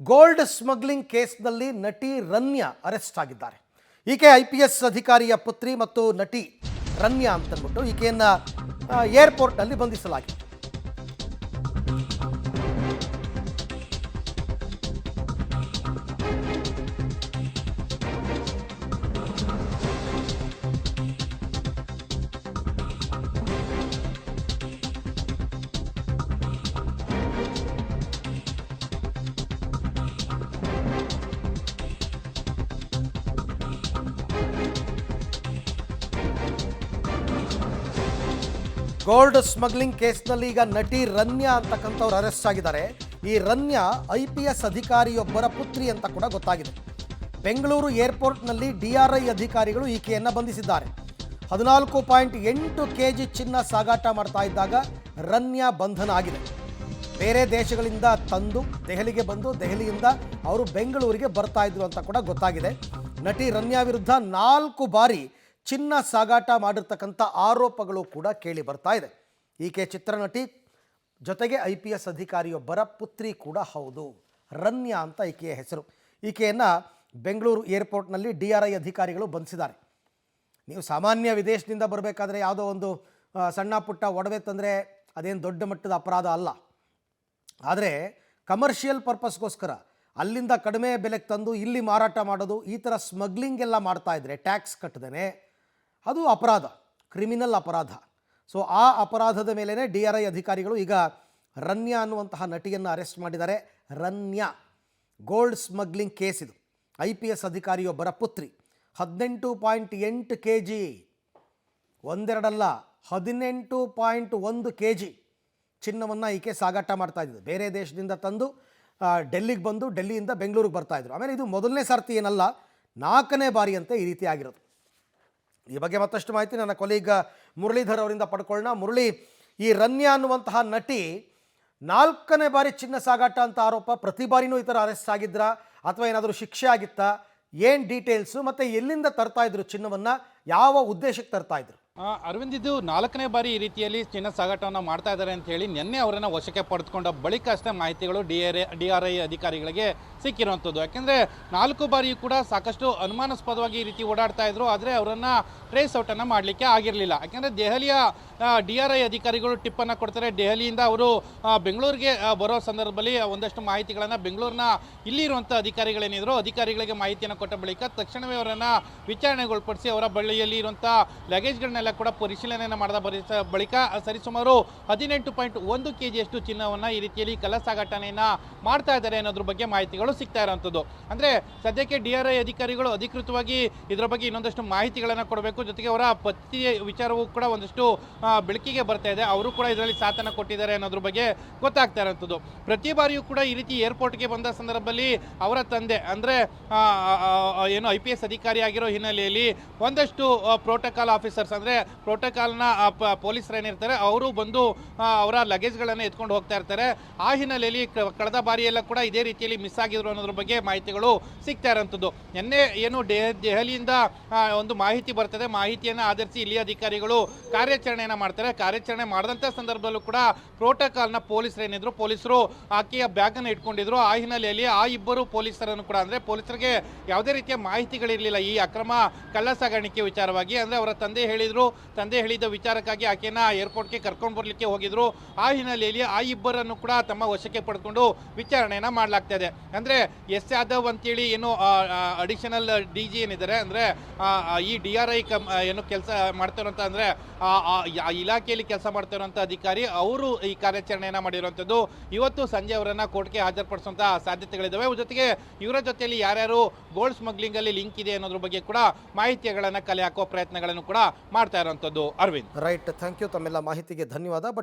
Gold smuggling ಕೇಸ್ನಲ್ಲಿ ನಟಿ Ranya arrest ಆಗಿದ್ದಾರೆ. ಈಕೆ IPS ಅಧಿಕಾರಿಯ ಪುತ್ರಿ ಮತ್ತು ನಟಿ ರನ್ಯಾ ಅಂತಂದ್ಬಿಟ್ಟು ಈಕೆಯನ್ನು ಏರ್ಪೋರ್ಟ್ನಲ್ಲಿ ಬಂಧಿಸಲಾಗಿದೆ. ಗೋಲ್ಡ್ ಸ್ಮಗ್ಲಿಂಗ್ ಕೇಸ್ನಲ್ಲಿ ಈಗ ನಟಿ ರನ್ಯಾ ಅಂತಕ್ಕಂಥವ್ರು ಅರೆಸ್ಟ್ ಆಗಿದ್ದಾರೆ. ಈ ರನ್ಯಾ IPS ಅಧಿಕಾರಿಯೊಬ್ಬರ ಪುತ್ರಿ ಅಂತ ಕೂಡ ಗೊತ್ತಾಗಿದೆ. ಬೆಂಗಳೂರು ಏರ್ಪೋರ್ಟ್ನಲ್ಲಿ DRI ಅಧಿಕಾರಿಗಳು ಈಕೆಯನ್ನು ಬಂಧಿಸಿದ್ದಾರೆ. 14.8 kg ಚಿನ್ನ ಸಾಗಾಟ ಮಾಡ್ತಾ ಇದ್ದಾಗ ರನ್ಯಾ ಬಂಧನ ಆಗಿದೆ. ಬೇರೆ ದೇಶಗಳಿಂದ ತಂದು ದೆಹಲಿಗೆ ಬಂದು ದೆಹಲಿಯಿಂದ ಅವರು ಬೆಂಗಳೂರಿಗೆ ಬರ್ತಾ ಇದ್ರು ಅಂತ ಕೂಡ ಗೊತ್ತಾಗಿದೆ. ನಟಿ ರನ್ಯಾ ವಿರುದ್ಧ 4 ಬಾರಿ ಚಿನ್ನ ಸಾಗಾಟ ಮಾಡಿರ್ತಕ್ಕಂಥ ಆರೋಪಗಳು ಕೂಡ ಕೇಳಿ ಬರ್ತಾ ಇದೆ. ಈಕೆ ಚಿತ್ರನಟಿ ಜೊತೆಗೆ IPS ಅಧಿಕಾರಿಯೊಬ್ಬರ ಪುತ್ರಿ ಕೂಡ ಹೌದು. ರನ್ಯಾ ಅಂತ ಈಕೆಯ ಹೆಸರು. ಈಕೆಯನ್ನು ಬೆಂಗಳೂರು ಏರ್ಪೋರ್ಟ್ನಲ್ಲಿ DRI ಅಧಿಕಾರಿಗಳು ಬಂಧಿಸಿದ್ದಾರೆ. ನೀವು ಸಾಮಾನ್ಯ ವಿದೇಶದಿಂದ ಬರಬೇಕಾದ್ರೆ ಯಾವುದೋ ಒಂದು ಸಣ್ಣ ಪುಟ್ಟ ಒಡವೆ ತಂದರೆ ಅದೇನು ದೊಡ್ಡ ಮಟ್ಟದ ಅಪರಾಧ ಅಲ್ಲ. ಆದರೆ ಕಮರ್ಷಿಯಲ್ ಪರ್ಪಸ್ಗೋಸ್ಕರ ಅಲ್ಲಿಂದ ಕಡಿಮೆ ಬೆಲೆಗೆ ತಂದು ಇಲ್ಲಿ ಮಾರಾಟ ಮಾಡೋದು, ಈ ಥರ ಸ್ಮಗ್ಲಿಂಗ್ ಎಲ್ಲ ಮಾಡ್ತಾ ಇದ್ದರೆ ಟ್ಯಾಕ್ಸ್ ಕಟ್ಟದೇ ಅದು ಅಪರಾಧ, ಕ್ರಿಮಿನಲ್ ಅಪರಾಧ. ಸೊ ಆ ಅಪರಾಧದ ಮೇಲೇ DRI ಅಧಿಕಾರಿಗಳು ಈಗ ರನ್ಯಾ ಅನ್ನುವಂತಹ ನಟಿಯನ್ನು ಅರೆಸ್ಟ್ ಮಾಡಿದ್ದಾರೆ. ರನ್ಯಾ ಗೋಲ್ಡ್ ಸ್ಮಗ್ಲಿಂಗ್ ಕೇಸ್ ಇದು. IPS ಅಧಿಕಾರಿಯೊಬ್ಬರ ಪುತ್ರಿ. 18.8 kg, ಒಂದೆರಡಲ್ಲ 18.1 kg ಚಿನ್ನವನ್ನು ಈಕೆ ಸಾಗಾಟ ಮಾಡ್ತಾ ಇದ್ದಿದ್ದು. ಬೇರೆ ದೇಶದಿಂದ ತಂದು ಡೆಲ್ಲಿಗೆ ಬಂದು ಡೆಲ್ಲಿಯಿಂದ ಬೆಂಗಳೂರಿಗೆ ಬರ್ತಾಯಿದ್ರು. ಆಮೇಲೆ ಇದು ಮೊದಲನೇ ಸರ್ತಿ ಏನಲ್ಲ, 4ನೇ ಬಾರಿ ಅಂತ ಈ ರೀತಿ ಆಗಿರೋದು. ಈ ಬಗ್ಗೆ ಮತ್ತಷ್ಟು ಮಾಹಿತಿ ನನ್ನ ಕೊಲೀಗ ಮುರಳೀಧರ್ ಅವರಿಂದ ಪಡ್ಕೊಳ್ಳೋಣ. ಮುರಳಿ, ಈ ರನ್ಯಾ ಅನ್ನುವಂತಹ ನಟಿ 4ನೇ ಬಾರಿ ಚಿನ್ನ ಸಾಗಾಟ ಅಂತ ಆರೋಪ, ಪ್ರತಿ ಬಾರಿನೂ ಈ ಥರ ಅರೆಸ್ಟ್ ಆಗಿದ್ರಾ ಅಥವಾ ಏನಾದರೂ ಶಿಕ್ಷೆ ಆಗಿತ್ತಾ? ಏನು ಡೀಟೇಲ್ಸು ಮತ್ತು ಎಲ್ಲಿಂದ ತರ್ತಾ ಇದ್ರು ಚಿನ್ನವನ್ನು, ಯಾವ ಉದ್ದೇಶಕ್ಕೆ ತರ್ತಾ ಇದ್ರು? ಅರವಿಂದ್, ಇದು 4ನೇ ಬಾರಿ ಈ ರೀತಿಯಲ್ಲಿ ಚಿನ್ನ ಸಾಗಾಟವನ್ನು ಮಾಡ್ತಾ ಇದ್ದಾರೆ ಅಂತ ಹೇಳಿ ನಿನ್ನೆ ಅವರನ್ನು ವಶಕ್ಕೆ ಪಡೆದುಕೊಂಡ ಬಳಿಕ ಅಷ್ಟೇ ಮಾಹಿತಿಗಳು DRI ಅಧಿಕಾರಿಗಳಿಗೆ ಸಿಕ್ಕಿರುವಂಥದ್ದು. ಯಾಕೆಂದರೆ 4 ಬಾರಿಯೂ ಕೂಡ ಸಾಕಷ್ಟು ಅನುಮಾನಾಸ್ಪದವಾಗಿ ಈ ರೀತಿ ಓಡಾಡ್ತಾ ಇದ್ರು. ಆದರೆ ಅವರನ್ನು ಟ್ರೇಸ್ ಔಟನ್ನು ಮಾಡಲಿಕ್ಕೆ ಆಗಿರಲಿಲ್ಲ. ಯಾಕೆಂದರೆ ದೆಹಲಿಯ DRI ಅಧಿಕಾರಿಗಳು ಟಿಪ್ಪನ್ನು ಕೊಡ್ತಾರೆ. ದೆಹಲಿಯಿಂದ ಅವರು ಬೆಂಗಳೂರಿಗೆ ಬರೋ ಸಂದರ್ಭದಲ್ಲಿ ಒಂದಷ್ಟು ಮಾಹಿತಿಗಳನ್ನು ಬೆಂಗಳೂರಿನ ಇಲ್ಲಿರುವಂಥ ಅಧಿಕಾರಿಗಳೇನಿದ್ರು ಅಧಿಕಾರಿಗಳಿಗೆ ಮಾಹಿತಿಯನ್ನು ಕೊಟ್ಟ ಬಳಿಕ ತಕ್ಷಣವೇ ಅವರನ್ನು ವಿಚಾರಣೆಗೊಳಪಡಿಸಿ ಅವರ ಬಳಿಯಲ್ಲಿ ಇರುವಂಥ ಲಗೇಜ್ಗಳನ್ನೆಲ್ಲ ಕೂಡ ಪರಿಶೀಲನೆಯನ್ನು ಮಾಡಿದ ಬಳಿಕ ಸರಿಸುಮಾರು 18.1 kg ಅಷ್ಟು ಚಿನ್ನವನ್ನು ಈ ರೀತಿಯಲ್ಲಿ ಕಳ್ಳ ಸಾಗಾಟನೆಯನ್ನು ಮಾಡ್ತಾ ಇದ್ದಾರೆ ಅನ್ನೋದ್ರ ಬಗ್ಗೆ ಮಾಹಿತಿಗಳು ಸಿಗ್ತಾ ಇರೋವಂಥದ್ದು. ಅಂದರೆ ಸದ್ಯಕ್ಕೆ DRI ಅಧಿಕಾರಿಗಳು ಅಧಿಕೃತವಾಗಿ ಇದರ ಬಗ್ಗೆ ಇನ್ನೊಂದಷ್ಟು ಮಾಹಿತಿಗಳನ್ನು ಕೊಡಬೇಕು. ಜೊತೆಗೆ ಅವರ ಪತ್ನಿ ವಿಚಾರವೂ ಕೂಡ ಒಂದಷ್ಟು ಬೆಳಕಿಗೆ ಬರ್ತಾ ಇದೆ. ಅವರು ಕೂಡ ಇದರಲ್ಲಿ ಸಾಥನ್ನು ಕೊಟ್ಟಿದ್ದಾರೆ ಅನ್ನೋದ್ರ ಬಗ್ಗೆ ಗೊತ್ತಾಗ್ತಾ ಇರೋವಂಥದ್ದು. ಪ್ರತಿ ಬಾರಿಯೂ ಕೂಡ ಈ ರೀತಿ ಏರ್ಪೋರ್ಟ್ಗೆ ಬಂದ ಸಂದರ್ಭದಲ್ಲಿ ಅವರ ತಂದೆ ಅಂದರೆ ಏನು IPS ಅಧಿಕಾರಿ ಆಗಿರೋ ಹಿನ್ನೆಲೆಯಲ್ಲಿ ಒಂದಷ್ಟು ಪ್ರೋಟೋಕಾಲ್ ಆಫೀಸರ್ಸ್ ಅಂದರೆ ಪ್ರೋಟೋಕಾಲ್ನ ಪೊಲೀಸರೇನಿರ್ತಾರೆ ಅವರು ಬಂದು ಅವರ ಲಗೇಜ್ಗಳನ್ನು ಎತ್ಕೊಂಡು ಹೋಗ್ತಾ ಇರ್ತಾರೆ. ಆ ಹಿನ್ನೆಲೆಯಲ್ಲಿ ಕಳೆದ ಬಾರಿಯೆಲ್ಲ ಕೂಡ ಇದೇ ರೀತಿಯಲ್ಲಿ ಮಿಸ್ ಆಗಿದ್ರು ಅನ್ನೋದ್ರ ಬಗ್ಗೆ ಮಾಹಿತಿಗಳು ಸಿಗ್ತಾ ಇರೋಂಥದ್ದು. ನಿನ್ನೆ ಏನು ದೆಹಲಿಯಿಂದ ಒಂದು ಮಾಹಿತಿ ಬರ್ತದೆ, ಮಾಹಿತಿಯನ್ನು ಆಧರಿಸಿ ಇಲ್ಲಿ ಅಧಿಕಾರಿಗಳು ಕಾರ್ಯಾಚರಣೆಯನ್ನು ಮಾಡ್ತಾರೆ. ಕಾರ್ಯಾಚರಣೆ ಮಾಡಿದಂಥ ಸಂದರ್ಭದಲ್ಲೂ ಕೂಡ ಪ್ರೋಟೋಕಾಲ್ನ ಪೊಲೀಸರೇನಿದ್ರು ಪೊಲೀಸರು ಆಕೆಯ ಬ್ಯಾಗನ್ನು ಇಟ್ಕೊಂಡಿದ್ರು. ಆ ಹಿನ್ನೆಲೆಯಲ್ಲಿ ಆ ಇಬ್ಬರು ಪೊಲೀಸರನ್ನು ಕೂಡ ಅಂದರೆ ಪೊಲೀಸರಿಗೆ ಯಾವುದೇ ರೀತಿಯ ಮಾಹಿತಿಗಳಿರಲಿಲ್ಲ ಈ ಅಕ್ರಮ ಕಳ್ಳ ಸಾಗಾಣಿಕೆ ವಿಚಾರವಾಗಿ. ಅಂದರೆ ಅವರ ತಂದೆ ಹೇಳಿದ ವಿಚಾರಕ್ಕಾಗಿ ಆಕೆಯನ್ನು ಏರ್ಪೋರ್ಟ್ಗೆ ಕರ್ಕೊಂಡು ಬರಲಿಕ್ಕೆ ಹೋಗಿದ್ರು. ಆ ಹಿನ್ನೆಲೆಯಲ್ಲಿ ಆ ಇಬ್ಬರನ್ನು ಕೂಡ ತಮ್ಮ ವಶಕ್ಕೆ ಪಡೆದುಕೊಂಡು ವಿಚಾರಣೆಯನ್ನು ಮಾಡಲಾಗ್ತಾ ಇದೆ. ಅಂದರೆ S ಯಾದವ್ ಅಂತೇಳಿ ಏನು ಅಡಿಷನಲ್ DG ಏನಿದ್ದಾರೆ ಅಂದರೆ ಈ DRI ಏನು ಕೆಲಸ ಮಾಡ್ತಿರೋಂಥ ಅಂದರೆ ಇಲಾಖೆಯಲ್ಲಿ ಕೆಲಸ ಮಾಡ್ತಿರೋಂಥ ಅಧಿಕಾರಿ ಅವರು ಈ ಕಾರ್ಯಾಚರಣೆಯನ್ನು ಮಾಡಿರುವಂಥದ್ದು. ಇವತ್ತು ಸಂಜೆ ಅವರನ್ನು ಕೋರ್ಟ್ಗೆ ಹಾಜರುಪಡಿಸುವಂಥ ಸಾಧ್ಯತೆಗಳಿದ್ದಾವೆ. ಜೊತೆಗೆ ಇವರ ಜೊತೆಯಲ್ಲಿ ಯಾರ್ಯಾರು ಗೋಲ್ಡ್ ಸ್ಮಗ್ಲಿಂಗಲ್ಲಿ ಲಿಂಕ್ ಇದೆ ಅನ್ನೋದ್ರ ಬಗ್ಗೆ ಕೂಡ ಮಾಹಿತಿಗಳನ್ನು ಕಲೆ ಹಾಕುವ ಪ್ರಯತ್ನಗಳನ್ನು ಕೂಡ ಮಾಡ್ತಾ ಇರುವಂಥದ್ದು. Arvind, right, thank you. ತಮ್ಮೆಲ್ಲ ಮಾಹಿತಿಗೆ ಧನ್ಯವಾದ. ಬಟ್